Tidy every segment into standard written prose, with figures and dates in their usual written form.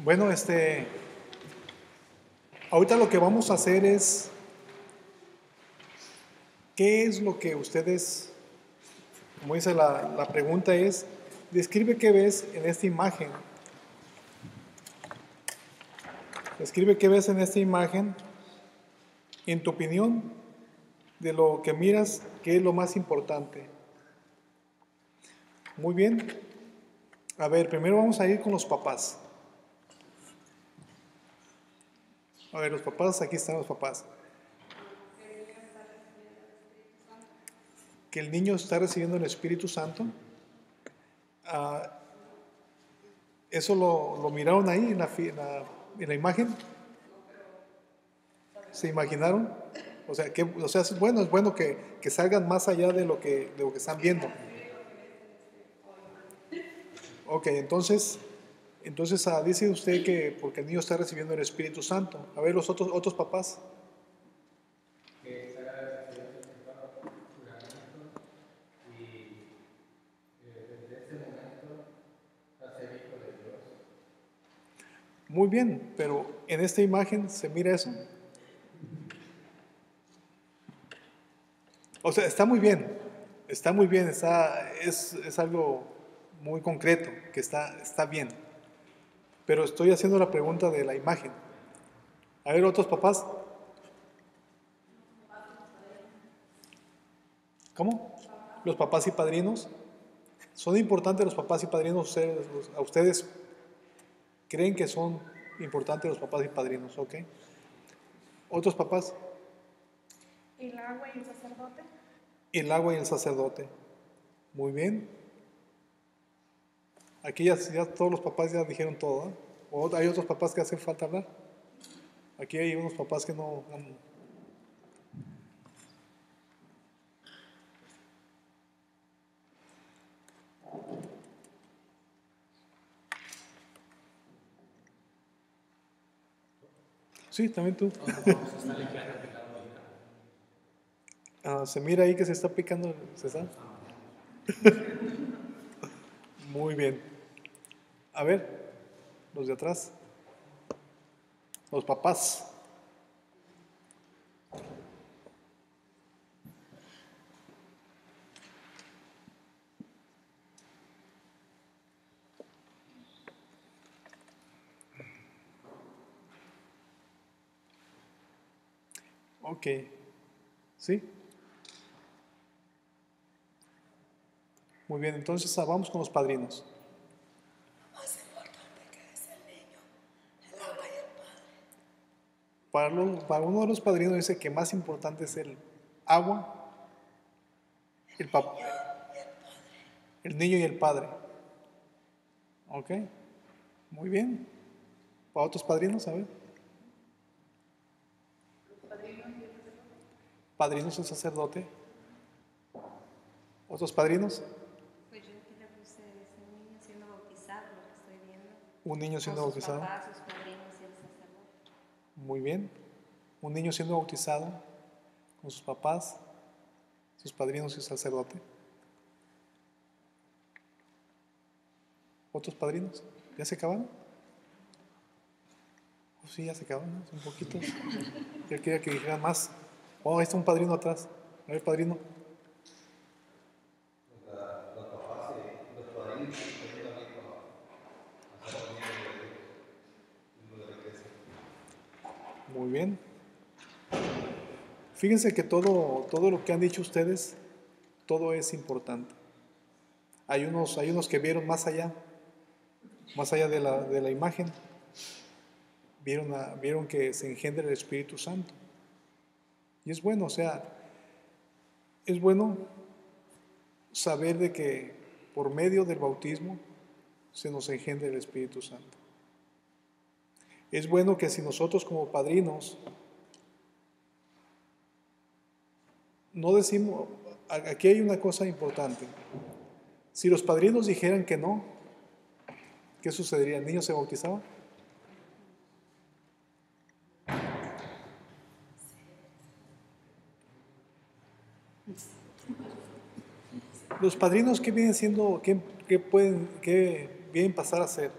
Bueno, ahorita lo que vamos a hacer es, ¿qué es lo que ustedes, como dice la pregunta es, describe qué ves en esta imagen? Describe qué ves en esta imagen, en tu opinión, de lo que miras, ¿qué es lo más importante? Muy bien. A ver, primero vamos a ir con los papás. A ver, los papás, aquí están los papás. Que el niño está recibiendo el Espíritu Santo. Ah, ¿eso lo miraron ahí en la imagen? ¿Se imaginaron? O sea, es bueno que salgan más allá de lo que están viendo. Ok, entonces dice usted que porque el niño está recibiendo el Espíritu Santo. A ver, los otros papás. Que se haga experiencias con cada juramento y desde ese momento hacer hijo de Dios. Muy bien, pero en esta imagen se mira eso. O sea, está muy bien, es algo muy concreto, que está bien. Pero estoy haciendo la pregunta de la imagen. A ver, otros papás. ¿Cómo? Los papás y padrinos. ¿Son importantes los papás y padrinos? ¿A ustedes creen que son importantes los papás y padrinos? ¿Ok? ¿Otros papás? ¿El agua y el sacerdote? El agua y el sacerdote. Muy bien. Aquí ya todos los papás ya dijeron todo, ¿eh? ¿O hay otros papás que hacen falta hablar? Aquí hay unos papás que no han... Sí, también tú. Se mira ahí que se está picando, ¿se está? Muy bien. A ver, los de atrás. Los papás. Ok. ¿Sí? Muy bien, entonces vamos con los padrinos. Lo más importante que es el niño, el agua y el padre. Para uno de los padrinos dice que más importante es el agua, el niño y el padre. Ok, muy bien. Para otros padrinos, a ver. Padrinos el sacerdote. ¿Otros padrinos? Pues yo aquí le puse ese niño siendo bautizado, lo que estoy viendo. Un niño siendo Con sus bautizado. papás, sus padrinos y el sacerdote. Muy bien. Un niño siendo bautizado con sus papás, sus padrinos y el sacerdote. ¿Otros padrinos? ¿Ya se acabaron? Oh, sí, ya se acabaron, ¿no? Son poquitos. Yo quería que dijeran más. Oh, ahí está un padrino atrás. A ver, padrino. Los papás y los padrinos se ayudan ahí a hacer lo de la iglesia. Muy bien. Fíjense que todo lo que han dicho ustedes, todo es importante. Hay unos que vieron más allá de la imagen. Vieron que se engendra el Espíritu Santo. Y es bueno, o sea, es bueno saber de que por medio del bautismo se nos engendra el Espíritu Santo. Es bueno que si nosotros como padrinos no decimos, aquí hay una cosa importante. Si los padrinos dijeran que no, ¿qué sucedería? ¿El niño se bautizaba? Los padrinos, ¿qué vienen siendo, qué vienen pasar a ser?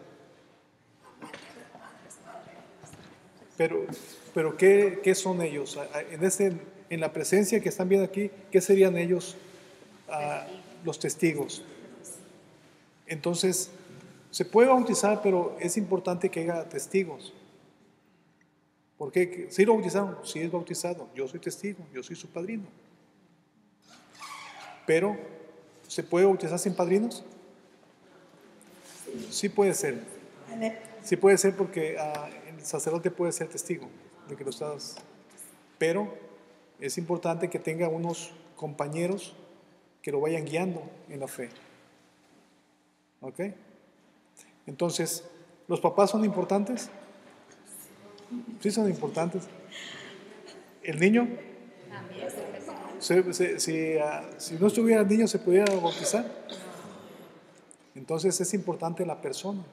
Pero ¿qué son ellos? En la presencia que están viendo aquí, ¿qué serían ellos? Los testigos. Entonces, se puede bautizar, pero es importante que haya testigos. ¿Por qué? ¿Sí lo bautizaron? Sí es bautizado. Yo soy testigo, yo soy su padrino. Pero, ¿se puede bautizar sin padrinos? Sí puede ser. Sí puede ser porque el sacerdote puede ser testigo de que lo estás. Pero es importante que tenga unos compañeros que lo vayan guiando en la fe. ¿Ok? Entonces, ¿los papás son importantes? Sí son importantes. ¿El niño? Si no estuviera el niño, ¿se pudiera bautizar? Entonces es importante la persona.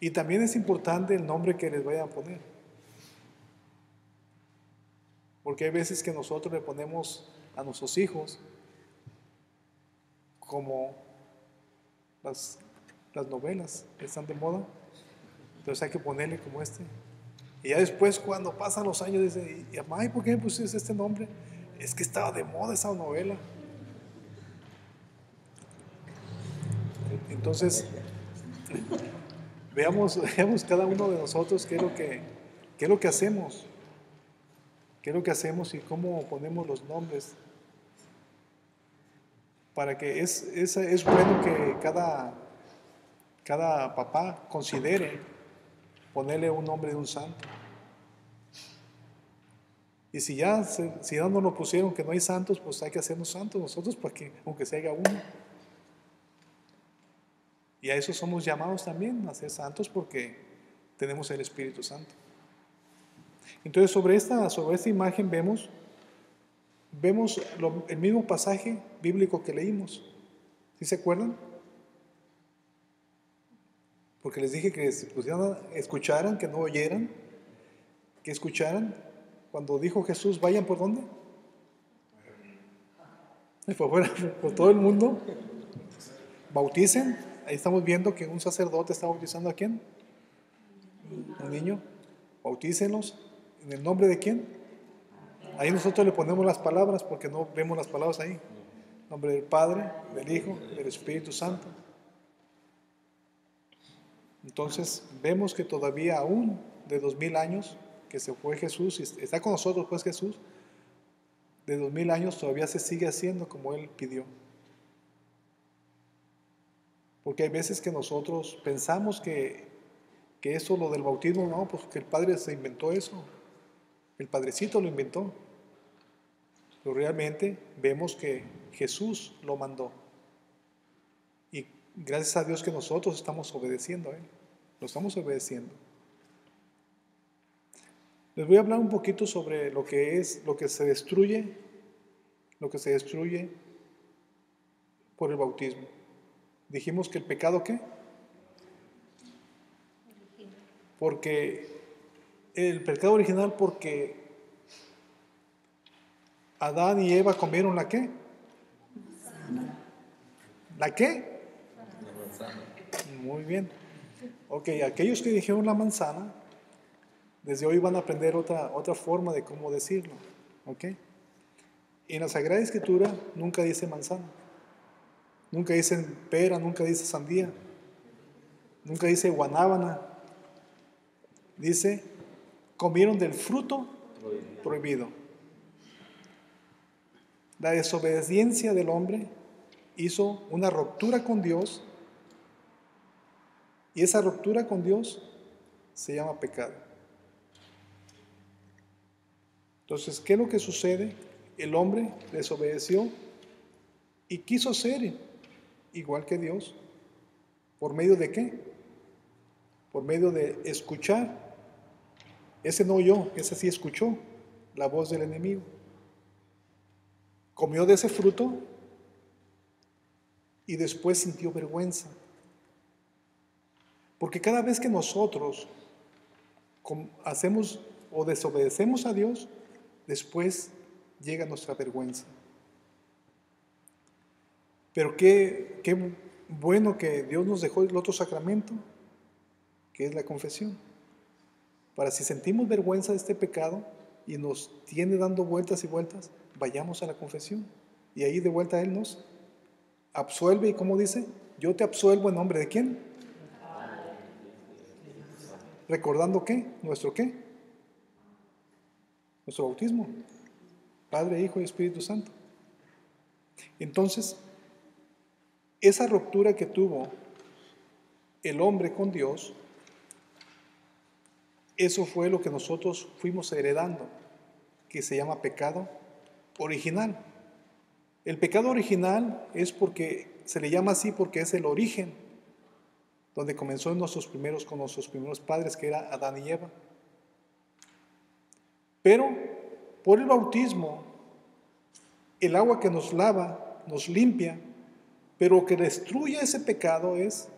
Y también es importante el nombre que les vayan a poner. Porque hay veces que nosotros le ponemos a nuestros hijos como las novelas que están de moda. Entonces hay que ponerle como este. Y ya después, cuando pasan los años, dice, y mamá, ¿y por qué me pusiste este nombre? Es que estaba de moda esa novela. Entonces, veamos cada uno de nosotros qué es lo que hacemos. ¿Qué es lo que hacemos y cómo ponemos los nombres? Para que es bueno que cada papá considere ponerle un nombre de un santo. Y si ya no lo pusieron, que no hay santos, pues hay que hacernos santos nosotros para que, aunque se haga uno. Y a eso somos llamados también, a ser santos, porque tenemos el Espíritu Santo. Entonces, sobre esta imagen vemos el mismo pasaje bíblico que leímos. ¿Sí se acuerdan? Porque les dije que se pusieran, escucharan, que no oyeran, que escucharan. Cuando dijo Jesús, vayan por dónde? Por todo el mundo. Bauticen. Ahí estamos viendo que un sacerdote está bautizando a quién? Un niño. Bautícenlos. ¿En el nombre de quién? Ahí nosotros le ponemos las palabras porque no vemos las palabras ahí. En nombre del Padre, del Hijo, del Espíritu Santo. Entonces vemos que todavía aún de 2000 años que se fue Jesús y está con nosotros pues Jesús, de 2000 años todavía se sigue haciendo como Él pidió. Porque hay veces que nosotros pensamos que eso, lo del bautismo, no, pues que el Padre se inventó eso. El Padrecito lo inventó. Pero realmente vemos que Jesús lo mandó. Y gracias a Dios que nosotros estamos obedeciendo a Él. Lo estamos obedeciendo. Les voy a hablar un poquito sobre lo que se destruye por el bautismo. Dijimos que el pecado, ¿qué? Porque el pecado original, porque Adán y Eva comieron ¿la qué? ¿La qué? La manzana. Muy bien. Ok, aquellos que dijeron la manzana, desde hoy van a aprender otra forma de cómo decirlo. Ok. En la Sagrada Escritura nunca dice manzana. Nunca dice pera, nunca dice sandía. Nunca dice guanábana. Dice, comieron del fruto prohibido. La desobediencia del hombre hizo una ruptura con Dios y esa ruptura con Dios se llama pecado. Entonces, ¿qué es lo que sucede? El hombre desobedeció y quiso ser igual que Dios. ¿Por medio de qué? Por medio de escuchar. Ese no oyó, ese sí escuchó la voz del enemigo. Comió de ese fruto y después sintió vergüenza. Porque cada vez que nosotros hacemos o desobedecemos a Dios, después llega nuestra vergüenza. Pero qué bueno que Dios nos dejó el otro sacramento, que es la confesión. para si sentimos vergüenza de este pecado y nos tiene dando vueltas y vueltas, vayamos a la confesión. Y ahí de vuelta Él nos absuelve. ¿Y cómo dice? Yo te absuelvo en nombre de ¿quién? Recordando ¿qué? ¿Nuestro qué? Nuestro bautismo. Padre, Hijo y Espíritu Santo. Entonces, esa ruptura que tuvo el hombre con Dios, eso fue lo que nosotros fuimos heredando, que se llama pecado original. El pecado original es porque se le llama así porque es el origen, donde comenzó con nuestros primeros padres, que era Adán y Eva. Pero por el bautismo, el agua que nos lava, nos limpia, pero lo que destruye ese pecado es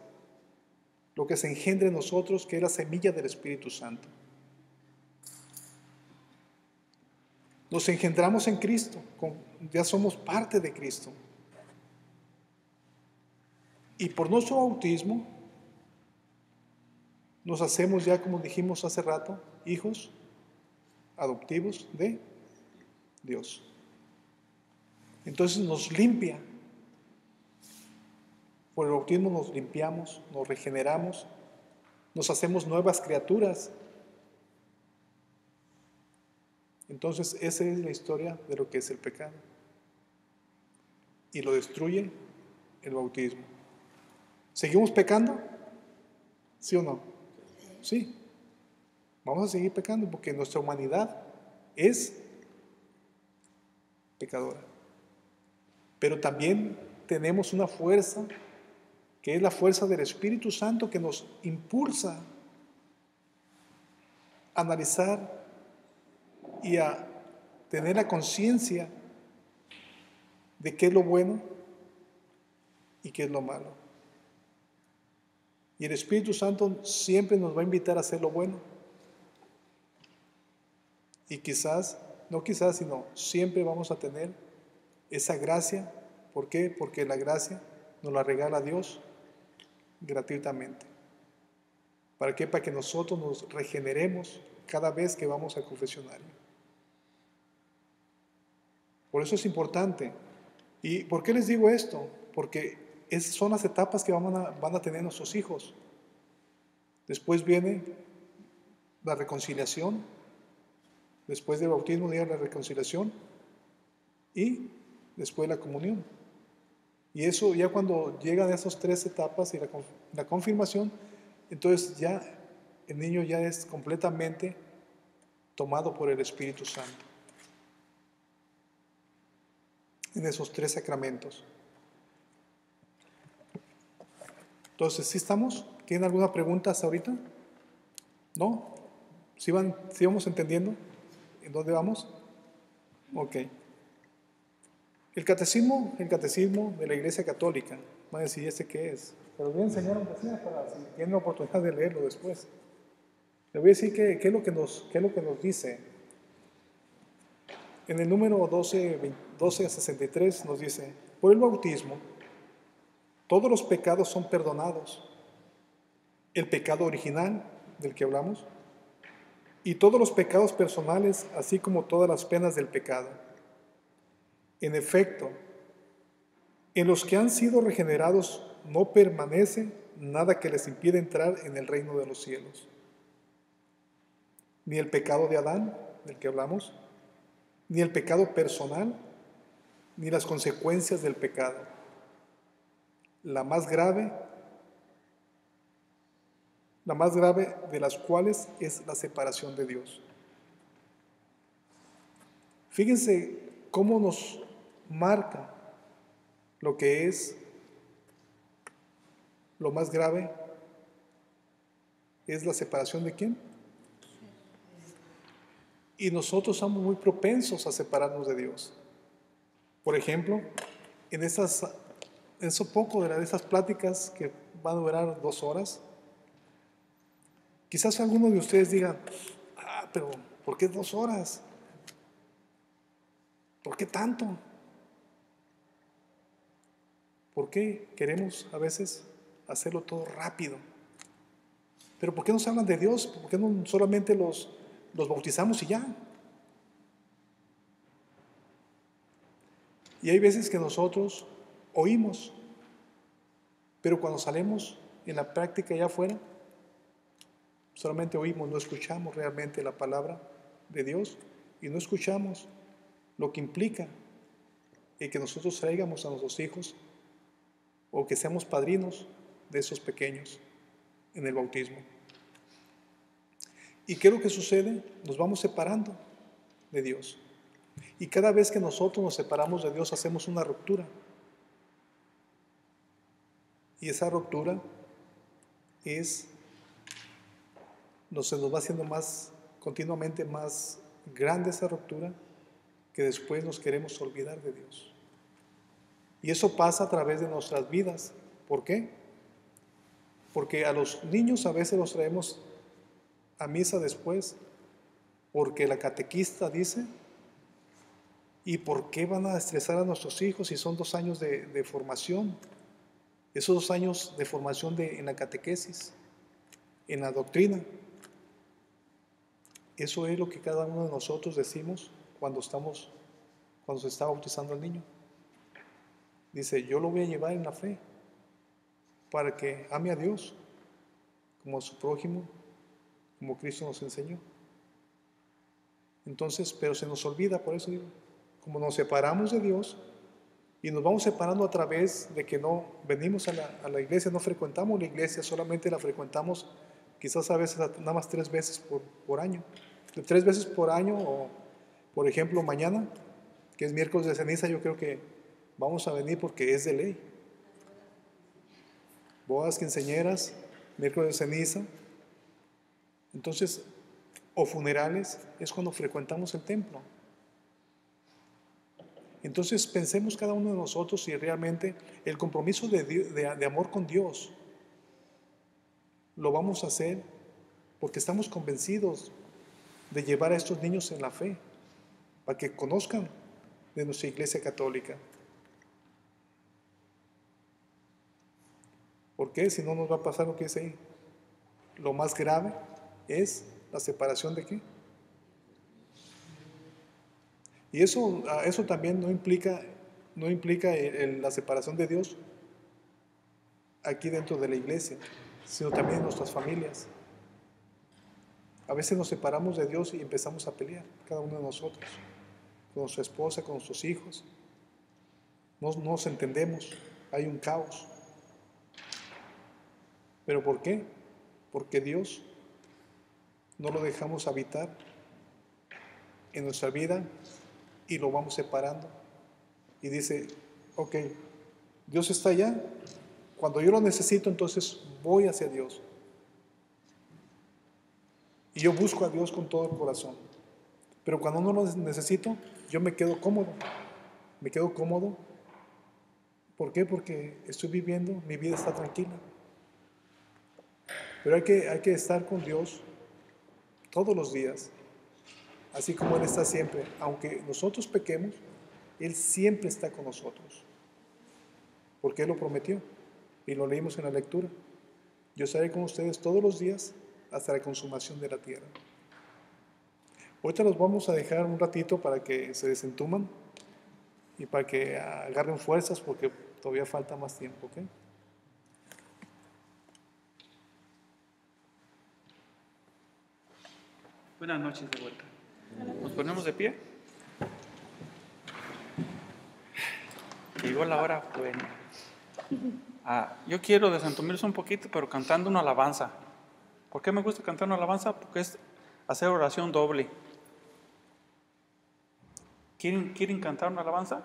lo que se engendra en nosotros, que es la semilla del Espíritu Santo. Nos engendramos en Cristo, ya somos parte de Cristo. Y por nuestro bautismo nos hacemos ya, como dijimos hace rato, hijos adoptivos de Dios. Entonces nos limpia. Por el bautismo nos limpiamos, nos regeneramos, nos hacemos nuevas criaturas. Entonces esa es la historia de lo que es el pecado. Y lo destruye el bautismo. ¿Seguimos pecando? ¿Sí o no? Sí. Vamos a seguir pecando porque nuestra humanidad es pecadora. Pero también tenemos una fuerza, que es la fuerza del Espíritu Santo, que nos impulsa a analizar y a tener la conciencia de qué es lo bueno y qué es lo malo. Y el Espíritu Santo siempre nos va a invitar a hacer lo bueno. Y quizás, no quizás, sino siempre vamos a tener esa gracia. ¿Por qué? Porque la gracia nos la regala Dios gratuitamente. ¿Para qué? Para que nosotros nos regeneremos cada vez que vamos al confesionario. Por eso es importante. ¿Y por qué les digo esto? Porque esas son las etapas que van a tener nuestros hijos. Después viene la reconciliación. Después del bautismo viene la reconciliación. Y después la comunión. Y eso ya cuando llegan a esas tres etapas y la confirmación, entonces ya el niño ya es completamente tomado por el Espíritu Santo. En esos tres sacramentos. Entonces, ¿sí estamos? ¿Tienen alguna pregunta hasta ahorita? ¿No? ¿Sí vamos entendiendo en dónde vamos? Ok. El catecismo de la Iglesia Católica. Van a decir, ¿este qué es? Pero voy a enseñar aunque sea para si tienen la oportunidad de leerlo después. Le voy a decir qué es lo que nos dice. En el número 12 a 63 nos dice, por el bautismo, todos los pecados son perdonados. El pecado original, del que hablamos, y todos los pecados personales, así como todas las penas del pecado. En efecto, en los que han sido regenerados no permanece nada que les impida entrar en el reino de los cielos. Ni el pecado de Adán, del que hablamos, ni el pecado personal, ni las consecuencias del pecado. La más grave de las cuales es la separación de Dios. Fíjense cómo nos marca lo que es lo más grave, es la separación de ¿quién? Y nosotros somos muy propensos a separarnos de Dios. Por ejemplo, en eso poco de esas pláticas que van a durar 2 horas, quizás algunos de ustedes digan, pero ¿por qué 2 horas? ¿Por qué tanto? ¿Por qué queremos a veces hacerlo todo rápido? Pero ¿por qué nos hablan de Dios? ¿Por qué no solamente los bautizamos y ya? Y hay veces que nosotros oímos, pero cuando salimos en la práctica allá afuera, solamente oímos, no escuchamos realmente la palabra de Dios y no escuchamos lo que implica el que nosotros traigamos a nuestros hijos o que seamos padrinos de esos pequeños en el bautismo. ¿Y qué es lo que sucede? Nos vamos separando de Dios. Y cada vez que nosotros nos separamos de Dios hacemos una ruptura. Y esa ruptura se nos va haciendo continuamente más grande esa ruptura, que después nos queremos olvidar de Dios. Y eso pasa a través de nuestras vidas. ¿Por qué? Porque a los niños a veces los traemos a misa después, porque la catequista dice. ¿Y por qué van a estresar a nuestros hijos si son 2 años de formación? Esos 2 años de formación en la catequesis, en la doctrina. Eso es lo que cada uno de nosotros decimos cuando se está bautizando al niño. Dice, yo lo voy a llevar en la fe para que ame a Dios como a su prójimo, como Cristo nos enseñó. Entonces, pero se nos olvida, por eso digo, como nos separamos de Dios y nos vamos separando a través de que no venimos a la iglesia, no frecuentamos la iglesia, solamente la frecuentamos quizás a veces nada más 3 veces por año. 3 veces por año, o por ejemplo mañana, que es miércoles de ceniza, yo creo que vamos a venir porque es de ley. Bodas, quinceañeras, miércoles de ceniza. Entonces, o funerales, es cuando frecuentamos el templo. Entonces pensemos cada uno de nosotros si realmente el compromiso de amor con Dios lo vamos a hacer porque estamos convencidos de llevar a estos niños en la fe, para que conozcan de nuestra Iglesia Católica. ¿Por qué? Si no nos va a pasar lo que dice ahí. Lo más grave es la separación de qué. Y eso también no implica la separación de Dios aquí dentro de la iglesia, sino también en nuestras familias. A veces nos separamos de Dios y empezamos a pelear, cada uno de nosotros, con nuestra esposa, con nuestros hijos. No nos entendemos, hay un caos. ¿Pero por qué? Porque Dios no lo dejamos habitar en nuestra vida y lo vamos separando. Y dice, ok, Dios está allá, cuando yo lo necesito, entonces voy hacia Dios. Y yo busco a Dios con todo el corazón. Pero cuando no lo necesito, yo me quedo cómodo. Me quedo cómodo. ¿Por qué? Porque estoy viviendo, mi vida está tranquila. Pero hay que estar con Dios todos los días, así como Él está siempre. Aunque nosotros pequemos, Él siempre está con nosotros. Porque Él lo prometió. Y lo leímos en la lectura. Yo estaré con ustedes todos los días hasta la consumación de la tierra. Ahorita los vamos a dejar un ratito para que se desentuman y para que agarren fuerzas porque todavía falta más tiempo, ¿ok? Buenas noches de vuelta. Nos ponemos de pie. Llegó la hora buena. Yo quiero desentumirse un poquito, pero cantando una alabanza. ¿Por qué me gusta cantar una alabanza? Porque es hacer oración doble. ¿Quieren cantar una alabanza?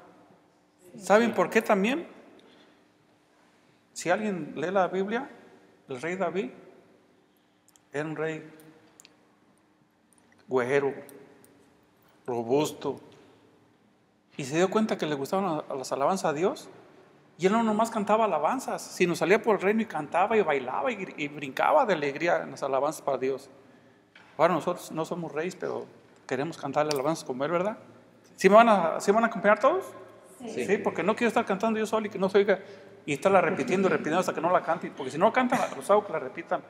¿Saben por qué también? Si alguien lee la Biblia, el rey David era un rey güero, robusto, y se dio cuenta que le gustaban las alabanzas a Dios, y él no nomás cantaba alabanzas, sino salía por el reino y cantaba y bailaba y brincaba de alegría en las alabanzas para Dios. Ahora nosotros no somos reyes, pero queremos cantarle alabanzas como él, ¿verdad? ¿Sí me van a acompañar todos? Sí, porque no quiero estar cantando yo solo y que no se oiga y estarla repitiendo hasta que no la cante, porque si no cantan, los hago que la repitan.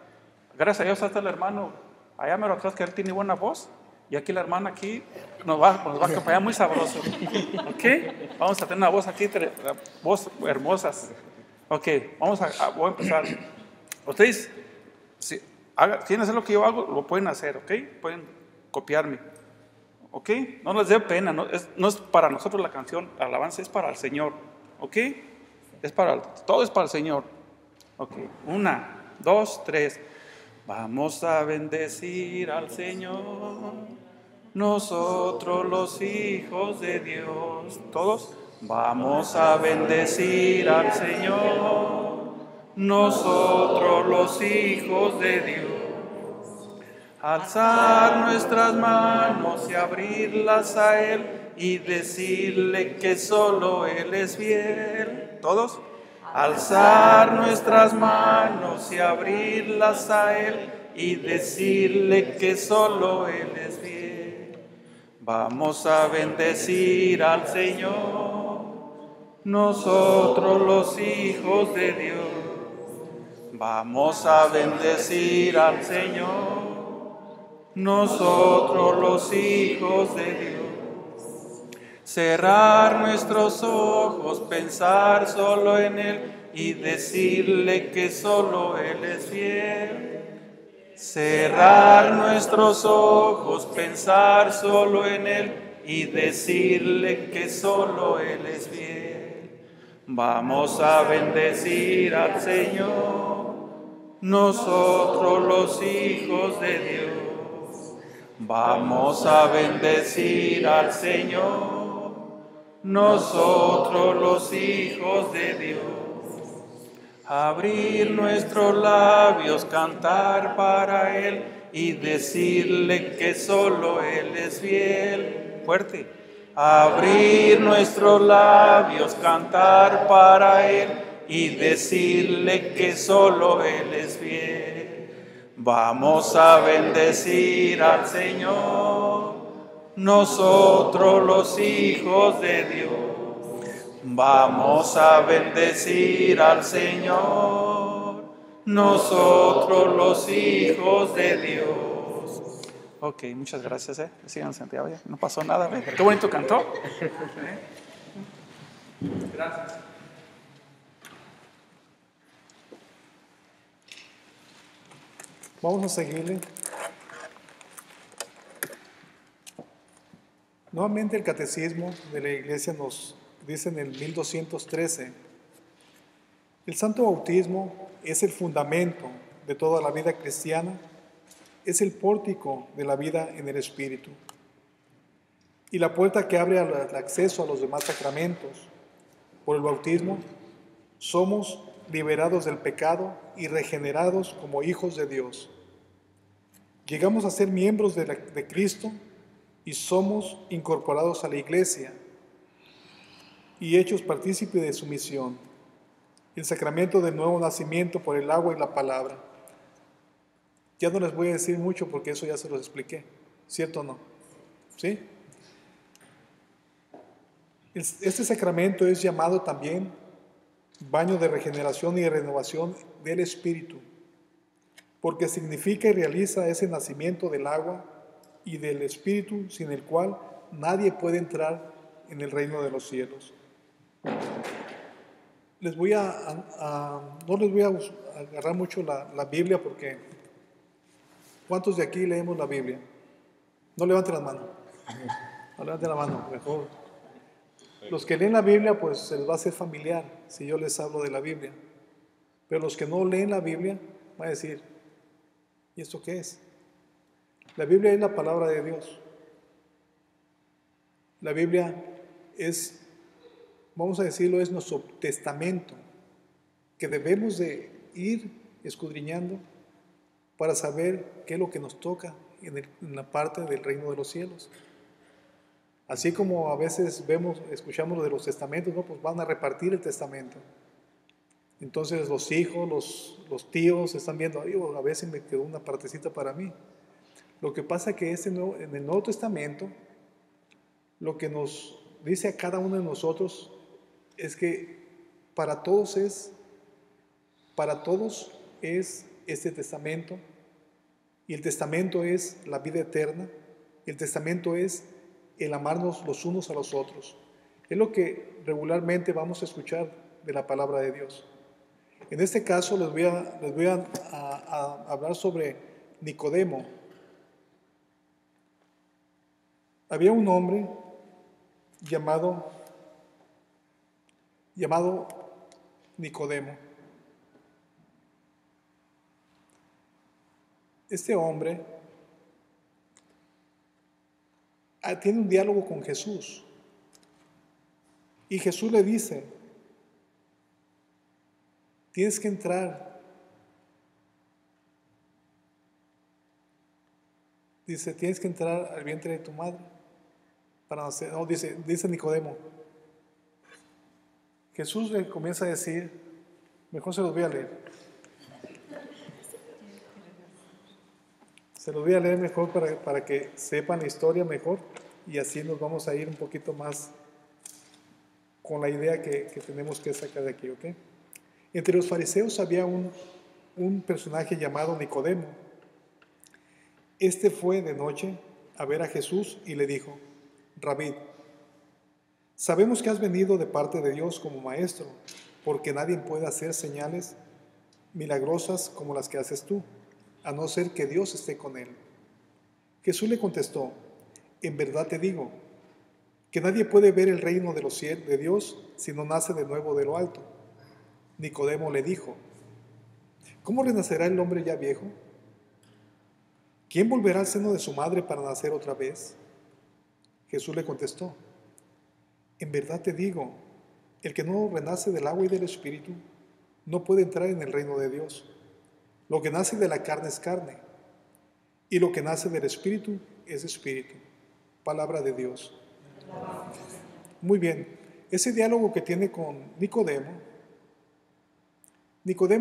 Gracias a Dios hasta el hermano allá me lo atrás que él tiene buena voz. Y aquí la hermana aquí nos va a acompañar muy sabroso. ¿Ok? Vamos a tener una voz aquí, voz hermosas. Ok, voy a empezar. Ustedes, si quieren hacer lo que yo hago, lo pueden hacer, ¿ok? Pueden copiarme. ¿Ok? No les dé pena, no es para nosotros la canción, la alabanza es para el Señor. ¿Ok? Todo es para el Señor. Ok, 1, 2, 3. Vamos a bendecir al Señor, nosotros los hijos de Dios. ¿Todos? Vamos a bendecir al Señor, nosotros los hijos de Dios. Alzar nuestras manos y abrirlas a Él y decirle que solo Él es fiel. ¿Todos? Alzar nuestras manos y abrirlas a Él y decirle que solo Él es fiel. Vamos a bendecir al Señor, nosotros los hijos de Dios. Vamos a bendecir al Señor, nosotros los hijos de Dios. Cerrar nuestros ojos, pensar solo en Él y decirle que solo Él es fiel. Cerrar nuestros ojos, pensar solo en Él y decirle que solo Él es fiel. Vamos a bendecir al Señor, nosotros los hijos de Dios. Vamos a bendecir al Señor, nosotros los hijos de Dios. Abrir nuestros labios, cantar para Él y decirle que solo Él es fiel. Fuerte. Abrir nuestros labios, cantar para Él y decirle que solo Él es fiel. Vamos a bendecir al Señor, nosotros los hijos de Dios. Vamos a bendecir al Señor, nosotros los hijos de Dios. Ok, muchas gracias. Sigan Santiago, ya no pasó nada. Qué bonito cantó. Gracias. Vamos a seguirle. Nuevamente el catecismo de la Iglesia nos dice en el 1213, el santo bautismo es el fundamento de toda la vida cristiana, es el pórtico de la vida en el Espíritu y la puerta que abre al acceso a los demás sacramentos. Por el bautismo somos liberados del pecado y regenerados como hijos de Dios. Llegamos a ser miembros de Cristo y somos incorporados a la Iglesia y hechos partícipes de su misión, el sacramento del nuevo nacimiento por el agua y la palabra. Ya no les voy a decir mucho porque eso ya se los expliqué, ¿cierto o no? ¿Sí? Este sacramento es llamado también baño de regeneración y de renovación del Espíritu, porque significa y realiza ese nacimiento del agua y del Espíritu, sin el cual nadie puede entrar en el reino de los cielos. No les voy a agarrar mucho la Biblia porque ¿cuántos de aquí leemos la Biblia? No levanten la mano. No levanten la mano, mejor. Los que leen la Biblia, pues se les va a hacer familiar si yo les hablo de la Biblia. Pero los que no leen la Biblia van a decir, ¿y esto qué es? La Biblia es la palabra de Dios. La Biblia es, vamos a decirlo, es nuestro testamento que debemos de ir escudriñando para saber qué es lo que nos toca en la parte del reino de los cielos. Así como a veces escuchamos lo de los testamentos, ¿no? Pues van a repartir el testamento. Entonces los hijos, los tíos están viendo, a veces me quedó una partecita para mí. Lo que pasa es que en el Nuevo Testamento, lo que nos dice a cada uno de nosotros es que para todos es este testamento Y el testamento es la vida eterna. El testamento es el amarnos los unos a los otros. Es lo que regularmente vamos a escuchar de la palabra de Dios. En este caso les voy a hablar sobre Nicodemo. Había un hombre llamado Nicodemo. Este hombre tiene un diálogo con Jesús. Y Jesús le dice, tienes que entrar. Dice, tienes que entrar al vientre de tu madre para nacer. No, dice Nicodemo. Jesús le comienza a decir, mejor se los voy a leer. Se los voy a leer mejor para que sepan la historia mejor y así nos vamos a ir un poquito más con la idea que tenemos que sacar de aquí, ¿ok? Entre los fariseos había un personaje llamado Nicodemo. Este fue de noche a ver a Jesús y le dijo, Rabí, sabemos que has venido de parte de Dios como maestro, porque nadie puede hacer señales milagrosas como las que haces tú, a no ser que Dios esté con él. Jesús le contestó, en verdad te digo, que nadie puede ver el reino de Dios si no nace de nuevo de lo alto. Nicodemo le dijo, ¿cómo renacerá el hombre ya viejo? ¿Quién volverá al seno de su madre para nacer otra vez? Jesús le contestó, en verdad te digo, el que no renace del agua y del Espíritu no puede entrar en el reino de Dios. Lo que nace de la carne es carne, y lo que nace del Espíritu es Espíritu. Palabra de Dios. Muy bien, ese diálogo que tiene con Nicodemo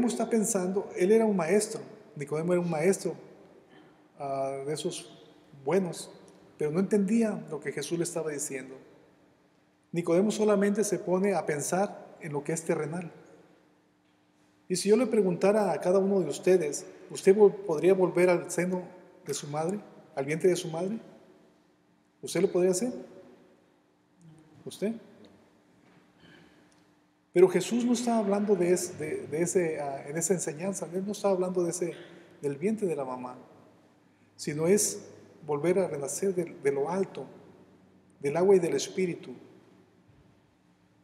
está pensando, él era un maestro, Nicodemo era un maestro de esos buenos, pero no entendía lo que Jesús le estaba diciendo. Nicodemo solamente se pone a pensar en lo que es terrenal. Y si yo le preguntara a cada uno de ustedes, ¿usted podría volver al seno de su madre, al vientre de su madre? ¿Usted lo podría hacer? ¿Usted? Pero Jesús no está hablando en esa enseñanza, Él no está hablando del vientre de la mamá, sino es volver a renacer de lo alto, del agua y del Espíritu.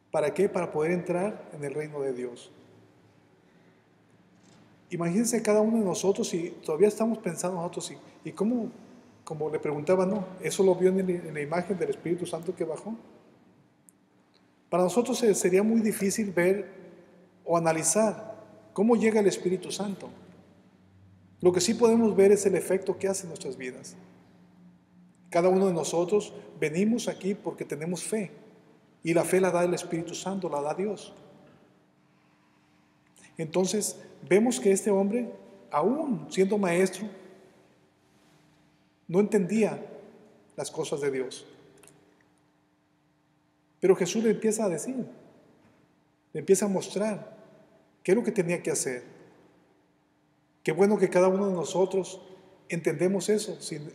¿Para qué? Para poder entrar en el reino de Dios. Imagínense cada uno de nosotros y todavía estamos pensando nosotros, ¿y cómo, como le preguntaba, no? ¿Eso lo vio en la imagen del Espíritu Santo que bajó? Para nosotros sería muy difícil ver o analizar cómo llega el Espíritu Santo. Lo que sí podemos ver es el efecto que hace en nuestras vidas. Cada uno de nosotros venimos aquí porque tenemos fe. Y la fe la da el Espíritu Santo, la da Dios. Entonces, vemos que este hombre, aún siendo maestro, no entendía las cosas de Dios. Pero Jesús le empieza a decir, le empieza a mostrar qué es lo que tenía que hacer. Qué bueno que cada uno de nosotros entendemos eso sin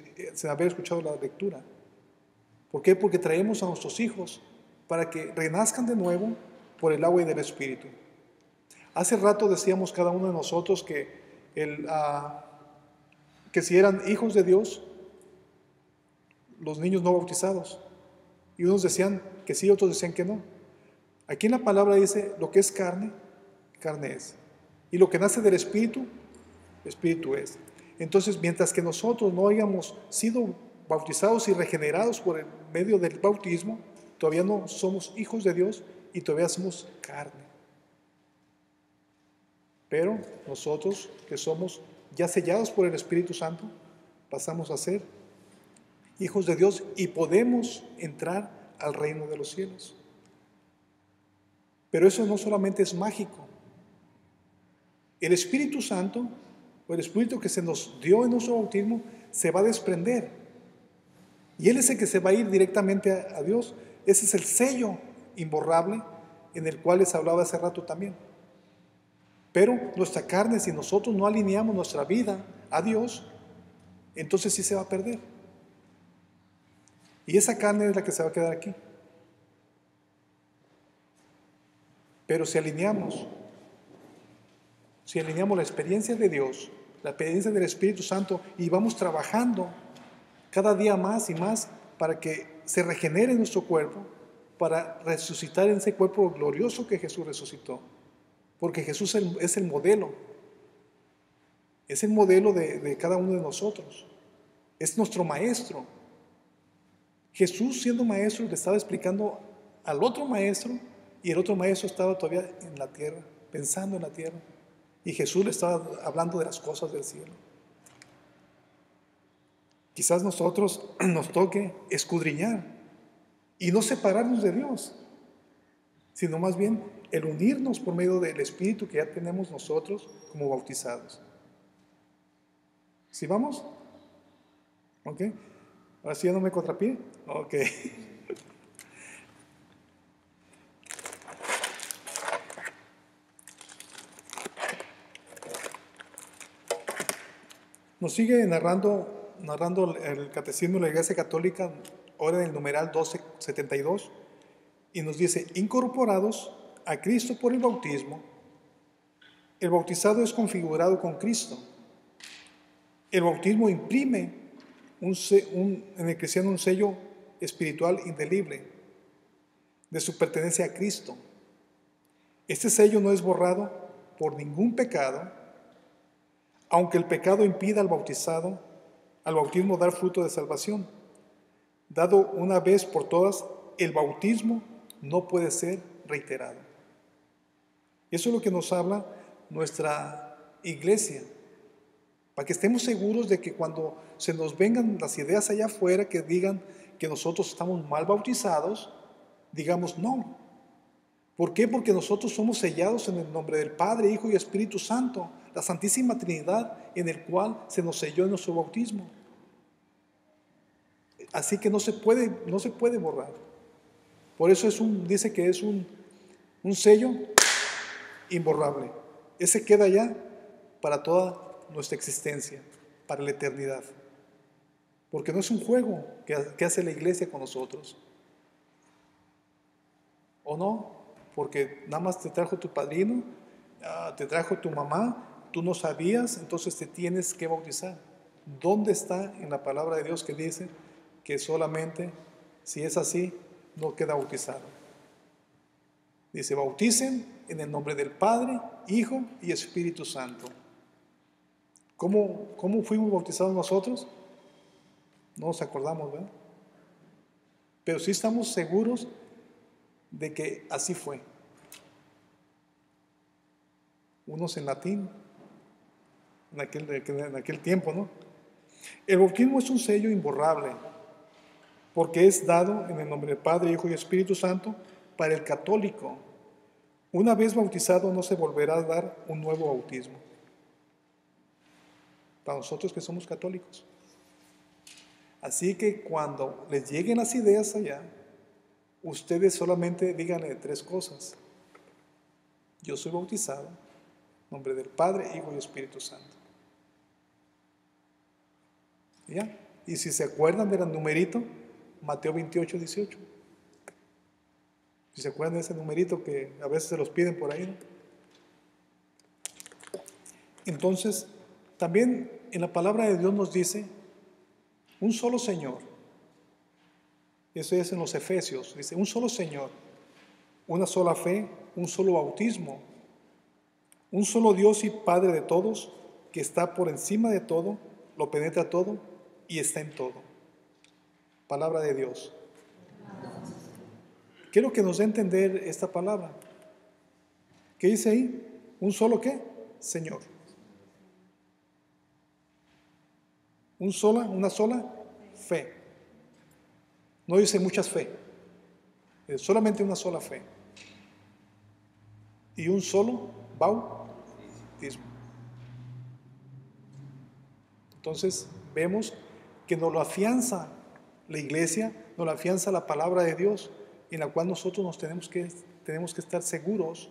haber escuchado la lectura. ¿Por qué? Porque traemos a nuestros hijos para que renazcan de nuevo por el agua y del Espíritu. Hace rato decíamos cada uno de nosotros que si eran hijos de Dios, los niños no bautizados. Y unos decían que sí, otros decían que no. Aquí en la palabra dice, lo que es carne, carne es. Y lo que nace del Espíritu, Espíritu es. Entonces, mientras que nosotros no hayamos sido bautizados y regenerados por el medio del bautismo, todavía no somos hijos de Dios y todavía somos carne. Pero nosotros que somos ya sellados por el Espíritu Santo, pasamos a ser hijos de Dios y podemos entrar al reino de los cielos. Pero eso no solamente es mágico. El Espíritu Santo, o el Espíritu que se nos dio en nuestro bautismo, se va a desprender. Y Él es el que se va a ir directamente a Dios. Ese es el sello imborrable en el cual les hablaba hace rato también. Pero nuestra carne, si nosotros no alineamos nuestra vida a Dios, entonces sí se va a perder. Y esa carne es la que se va a quedar aquí. Pero si alineamos la experiencia de Dios, la experiencia del Espíritu Santo, y vamos trabajando cada día más y más para que se regenere nuestro cuerpo, para resucitar en ese cuerpo glorioso que Jesús resucitó. Porque Jesús es el modelo. Es el modelo de cada uno de nosotros. Es nuestro maestro. Jesús, siendo maestro, le estaba explicando al otro maestro, y el otro maestro estaba todavía en la tierra, pensando en la tierra. Y Jesús le estaba hablando de las cosas del cielo. Quizás nosotros nos toque escudriñar y no separarnos de Dios, sino más bien el unirnos por medio del Espíritu que ya tenemos nosotros como bautizados. ¿Sí vamos? ¿Ok? Ahora sí ya no me contrapié. Ok. Nos sigue narrando el Catecismo de la Iglesia Católica, ahora en el numeral 1272, y nos dice: incorporados a Cristo por el bautismo, el bautizado es configurado con Cristo. El bautismo imprime en el cristiano un sello espiritual indeleble de su pertenencia a Cristo. Este sello no es borrado por ningún pecado, aunque el pecado impida al bautismo dar fruto de salvación. Dado una vez por todas, el bautismo no puede ser reiterado. Eso es lo que nos habla nuestra iglesia, para que estemos seguros de que cuando se nos vengan las ideas allá afuera que digan que nosotros estamos mal bautizados, digamos no. ¿Por qué? Porque nosotros somos sellados en el nombre del Padre, Hijo y Espíritu Santo, la Santísima Trinidad, en el cual se nos selló en nuestro bautismo. Así que no se puede borrar. Por eso dice que es un sello imborrable. Ese queda ya para toda nuestra existencia, para la eternidad. Porque no es un juego que hace la iglesia con nosotros. ¿O no? Porque nada más te trajo tu padrino, te trajo tu mamá, tú no sabías, entonces te tienes que bautizar. ¿Dónde está en la palabra de Dios que dice que solamente si es así, no queda bautizado? Dice: bauticen en el nombre del Padre, Hijo y Espíritu Santo. ¿Cómo fuimos bautizados nosotros? No nos acordamos, ¿verdad? Pero sí estamos seguros de que así fue. Unos en latín, en aquel tiempo, ¿no? El bautismo es un sello imborrable, porque es dado en el nombre del Padre, Hijo y Espíritu Santo para el católico. Una vez bautizado no se volverá a dar un nuevo bautismo. Para nosotros que somos católicos. Así que cuando les lleguen las ideas allá, ustedes solamente díganle 3 cosas. Yo soy bautizado en nombre del Padre, Hijo y Espíritu Santo. ¿Ya? Y si se acuerdan del numerito, Mateo 28, 18. Si se acuerdan de ese numerito que a veces se los piden por ahí, ¿no? Entonces, también en la palabra de Dios nos dice un solo Señor. Eso es en los Efesios. Dice un solo Señor, una sola fe, un solo bautismo, un solo Dios y Padre de todos, que está por encima de todo, lo penetra todo y está en todo. Palabra de Dios. Quiero que nos dé a entender esta palabra. ¿Qué dice ahí? ¿Un solo qué? Señor. Una sola fe. No dice muchas fe. Es solamente una sola fe. Y un solo bautismo. Entonces vemos que nos lo afianza la iglesia, nos lo afianza la palabra de Dios, en la cual nosotros nos tenemos que estar seguros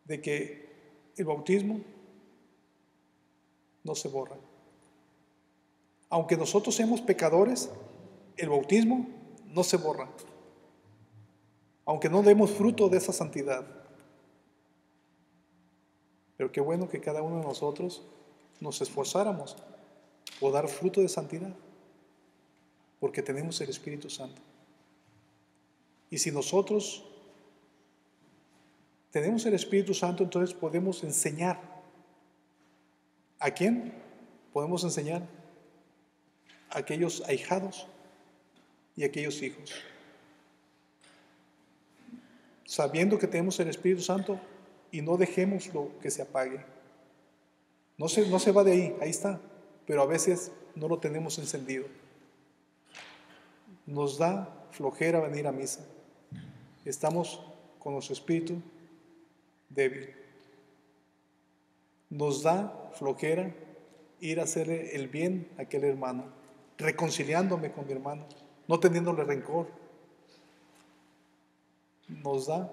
de que el bautismo no se borra. Aunque nosotros seamos pecadores, el bautismo no se borra. Aunque no demos fruto de esa santidad. Pero qué bueno que cada uno de nosotros nos esforzáramos por dar fruto de santidad. Porque tenemos el Espíritu Santo. Y si nosotros tenemos el Espíritu Santo, entonces podemos enseñar. ¿A quién? Podemos enseñar a aquellos ahijados y a aquellos hijos. Sabiendo que tenemos el Espíritu Santo y no dejemos lo que se apague. No se va de ahí está, pero a veces no lo tenemos encendido. Nos da flojera venir a misa. Estamos con nuestro espíritu débil. Nos da flojera ir a hacerle el bien a aquel hermano, reconciliándome con mi hermano, no teniéndole rencor. Nos da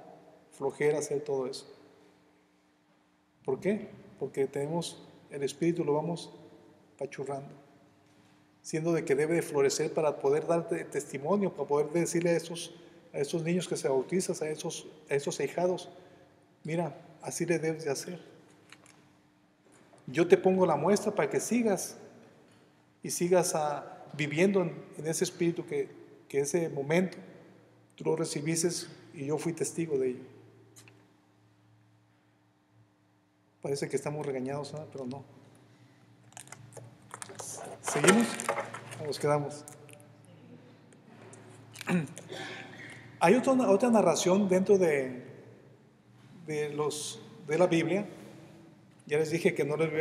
flojera hacer todo eso. ¿Por qué? Porque tenemos el espíritu, lo vamos pachurrando, siendo de que debe de florecer para poder darte testimonio, para poder decirle a esos niños que se bautizan, a esos ahijados, mira, así le debes de hacer. Yo te pongo la muestra para que sigas y sigas viviendo en ese espíritu que ese momento tú lo recibiste y yo fui testigo de ello. Parece que estamos regañados, ¿no? Pero no. ¿Seguimos o nos quedamos? Hay otra narración dentro de la Biblia. Ya les dije que no les voy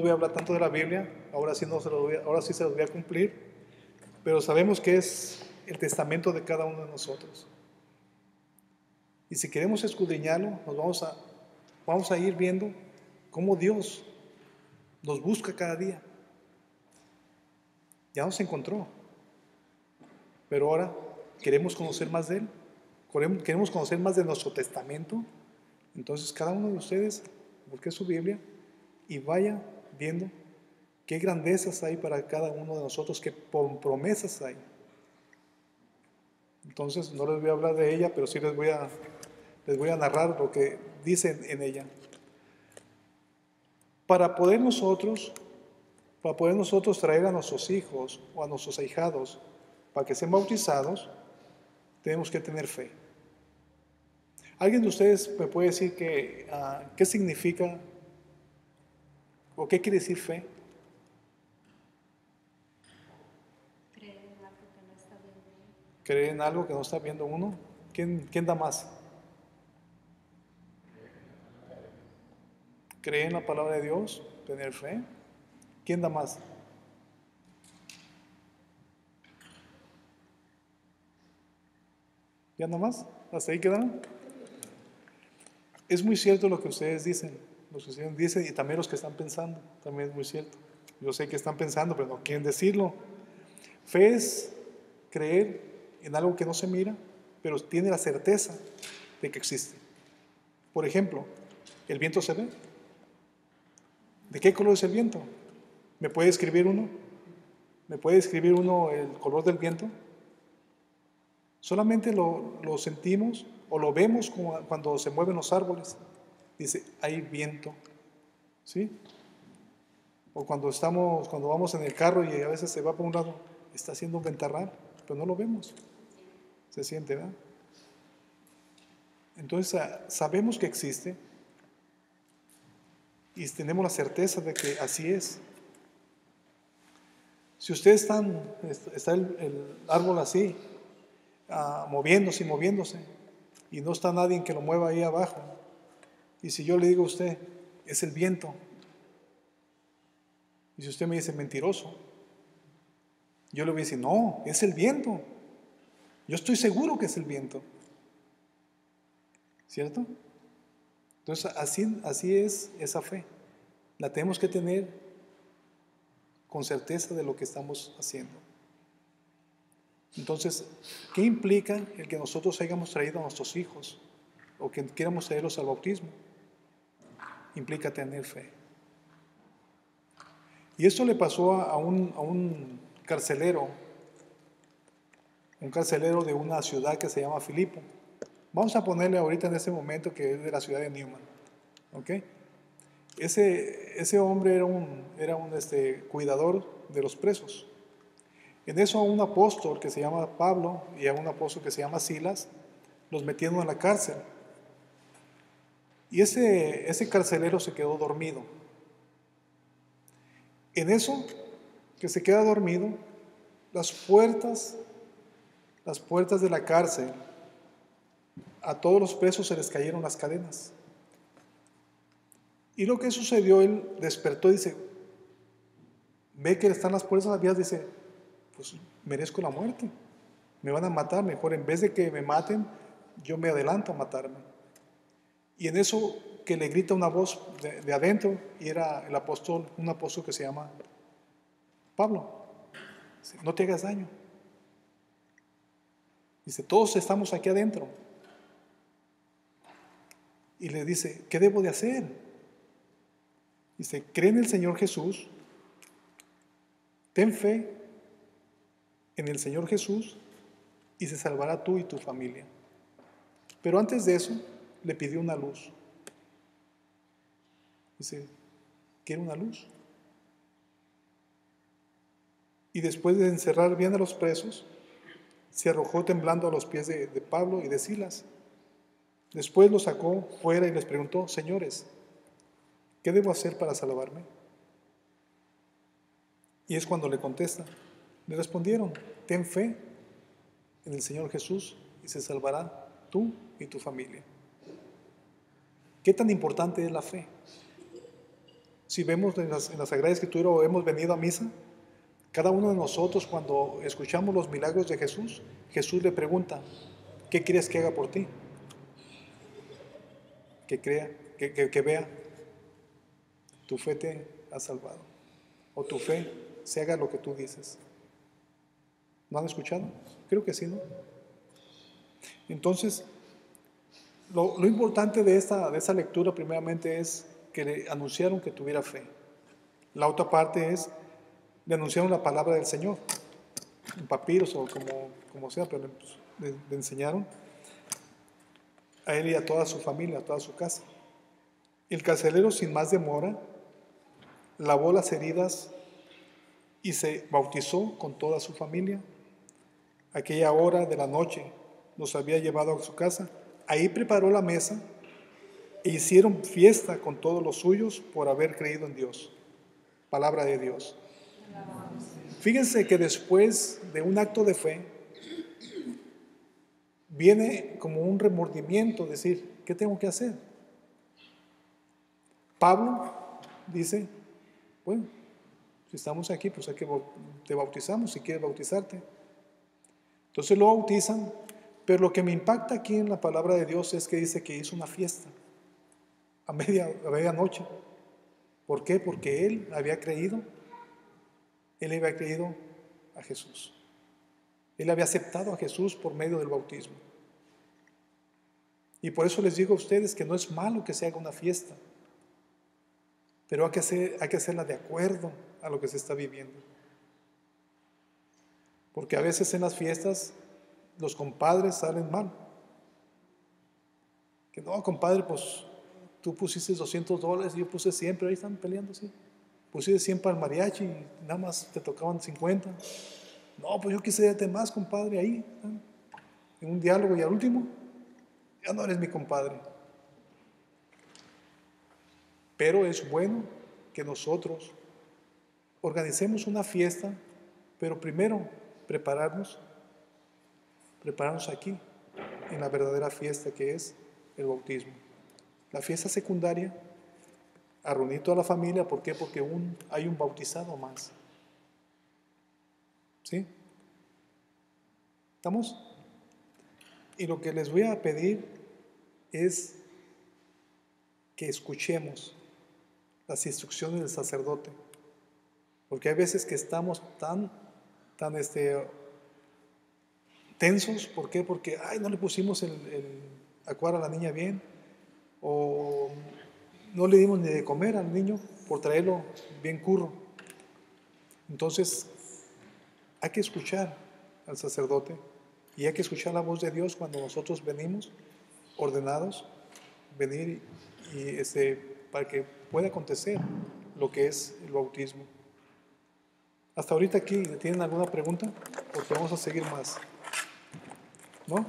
a hablar tanto de la Biblia. Ahora sí se los voy a cumplir. Pero sabemos que es el testamento de cada uno de nosotros. Y si queremos escudriñarlo, vamos a ir viendo cómo Dios nos busca cada día. Ya nos encontró. Pero ahora queremos conocer más de Él. Queremos conocer más de nuestro testamento. Entonces cada uno de ustedes busque su Biblia y vaya viendo qué grandezas hay para cada uno de nosotros, qué promesas hay. Entonces no les voy a hablar de ella, pero sí les voy a narrar lo que dice en ella. Para poder nosotros traer a nuestros hijos o a nuestros ahijados para que sean bautizados, tenemos que tener fe. ¿Alguien de ustedes me puede decir qué significa o qué quiere decir fe? Creer en algo que no está viendo uno. Creer en algo que no está viendo uno. ¿Quién da más? Creer en la palabra de Dios, tener fe. ¿Quién da más? ¿Ya nada más? ¿Hasta ahí quedaron? Es muy cierto lo que ustedes dicen, y también los que están pensando, también es muy cierto. Yo sé que están pensando, pero no quieren decirlo. Fe es creer en algo que no se mira, pero tiene la certeza de que existe. Por ejemplo, ¿el viento se ve? ¿De qué color es el viento? ¿Me puede describir uno? ¿Me puede describir uno el color del viento? Solamente lo sentimos o lo vemos cuando se mueven los árboles. Dice, hay viento. ¿Sí? O cuando vamos en el carro y a veces se va por un lado, está haciendo un ventarrón, pero no lo vemos. Se siente, ¿verdad? Entonces sabemos que existe y tenemos la certeza de que así es. Si ustedes está el árbol así, moviéndose y moviéndose, y no está nadie que lo mueva ahí abajo, y si yo le digo a usted, es el viento, y si usted me dice mentiroso, yo le voy a decir, no, es el viento. Yo estoy seguro que es el viento. ¿Cierto? Entonces, así es esa fe. La tenemos que tener con certeza de lo que estamos haciendo. Entonces, ¿qué implica el que nosotros hayamos traído a nuestros hijos o que queramos traerlos al bautismo? Implica tener fe. Y esto le pasó a un carcelero de una ciudad que se llama Filipo. Vamos a ponerle ahorita en este momento que es de la ciudad de Newman. ¿Ok? Ese hombre era un cuidador de los presos. En eso a un apóstol que se llama Pablo y a un apóstol que se llama Silas los metieron en la cárcel. Y ese carcelero se quedó dormido. En eso que se queda dormido, las puertas de la cárcel, a todos los presos se les cayeron las cadenas. Y lo que sucedió, él despertó y dice, ve que están las puertas abiertas, dice, pues merezco la muerte, me van a matar, mejor en vez de que me maten, yo me adelanto a matarme. Y en eso que le grita una voz de adentro, y era un apóstol que se llama Pablo, dice, no te hagas daño. Dice, todos estamos aquí adentro. Y le dice, ¿qué debo de hacer? Dice, cree en el Señor Jesús, ten fe en el Señor Jesús y se salvará tú y tu familia. Pero antes de eso, le pidió una luz. Dice, quiero una luz. Y después de encerrar bien a los presos, se arrojó temblando a los pies de Pablo y de Silas. Después los sacó fuera y les preguntó, señores, ¿qué debo hacer para salvarme? Y es cuando le respondieron, ten fe en el Señor Jesús y se salvará tú y tu familia. ¿Qué tan importante es la fe? Si vemos en la Sagrada Escritura o hemos venido a misa, cada uno de nosotros cuando escuchamos los milagros de Jesús, Jesús le pregunta, ¿qué quieres que haga por ti? Que crea, que vea, tu fe te ha salvado. O tu fe se haga lo que tú dices. ¿No han escuchado? Creo que sí, ¿no? Entonces, lo importante de esa lectura primeramente es que le anunciaron que tuviera fe. La otra parte es, le anunciaron la palabra del Señor, en papiros o como sea, pero le enseñaron a él y a toda su familia, a toda su casa. El carcelero sin más demora lavó las heridas y se bautizó con toda su familia. Aquella hora de la noche los había llevado a su casa. Ahí preparó la mesa e hicieron fiesta con todos los suyos por haber creído en Dios. Palabra de Dios. Fíjense que después de un acto de fe, viene como un remordimiento, decir, ¿qué tengo que hacer? Pablo dice, bueno, si estamos aquí, pues te bautizamos si quieres bautizarte. Entonces lo bautizan, pero lo que me impacta aquí en la palabra de Dios es que dice que hizo una fiesta a medianoche. ¿Por qué? Porque él había creído a Jesús. Él había aceptado a Jesús por medio del bautismo. Y por eso les digo a ustedes que no es malo que se haga una fiesta, pero hay que hacerla de acuerdo a lo que se está viviendo. Porque a veces en las fiestas los compadres salen mal. Que no, compadre, pues tú pusiste $200 y yo puse 100, pero ahí están peleando, sí. Pusiste 100 para el mariachi y nada más te tocaban 50. No, pues yo quise darte más, compadre, ahí, ¿no? En un diálogo, y al último, ya no eres mi compadre. Pero es bueno que nosotros organicemos una fiesta, pero primero prepararnos aquí, en la verdadera fiesta que es el bautismo. La fiesta secundaria, a reunir toda la familia, ¿por qué? Porque hay un bautizado más. ¿Sí? ¿Estamos? Y lo que les voy a pedir es que escuchemos las instrucciones del sacerdote, porque hay veces que estamos tan tensos. ¿Por qué? Porque no le pusimos el acuario a la niña bien, o no le dimos ni de comer al niño por traerlo bien curro. Entonces, hay que escuchar al sacerdote y hay que escuchar la voz de Dios cuando nosotros venimos ordenados, venir y para que pueda acontecer lo que es el bautismo. Hasta ahorita aquí, ¿tienen alguna pregunta? Porque vamos a seguir más. ¿No?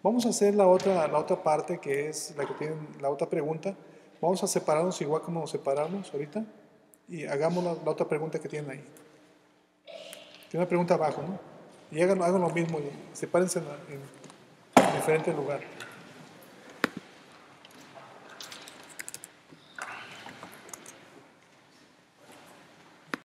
Vamos a hacer la otra parte, que es la que tienen la otra pregunta. Vamos a separarnos igual como nos separamos ahorita y hagamos la otra pregunta que tienen ahí. Tiene una pregunta abajo, ¿no? Y hagan lo mismo, y sepárense en diferente lugar.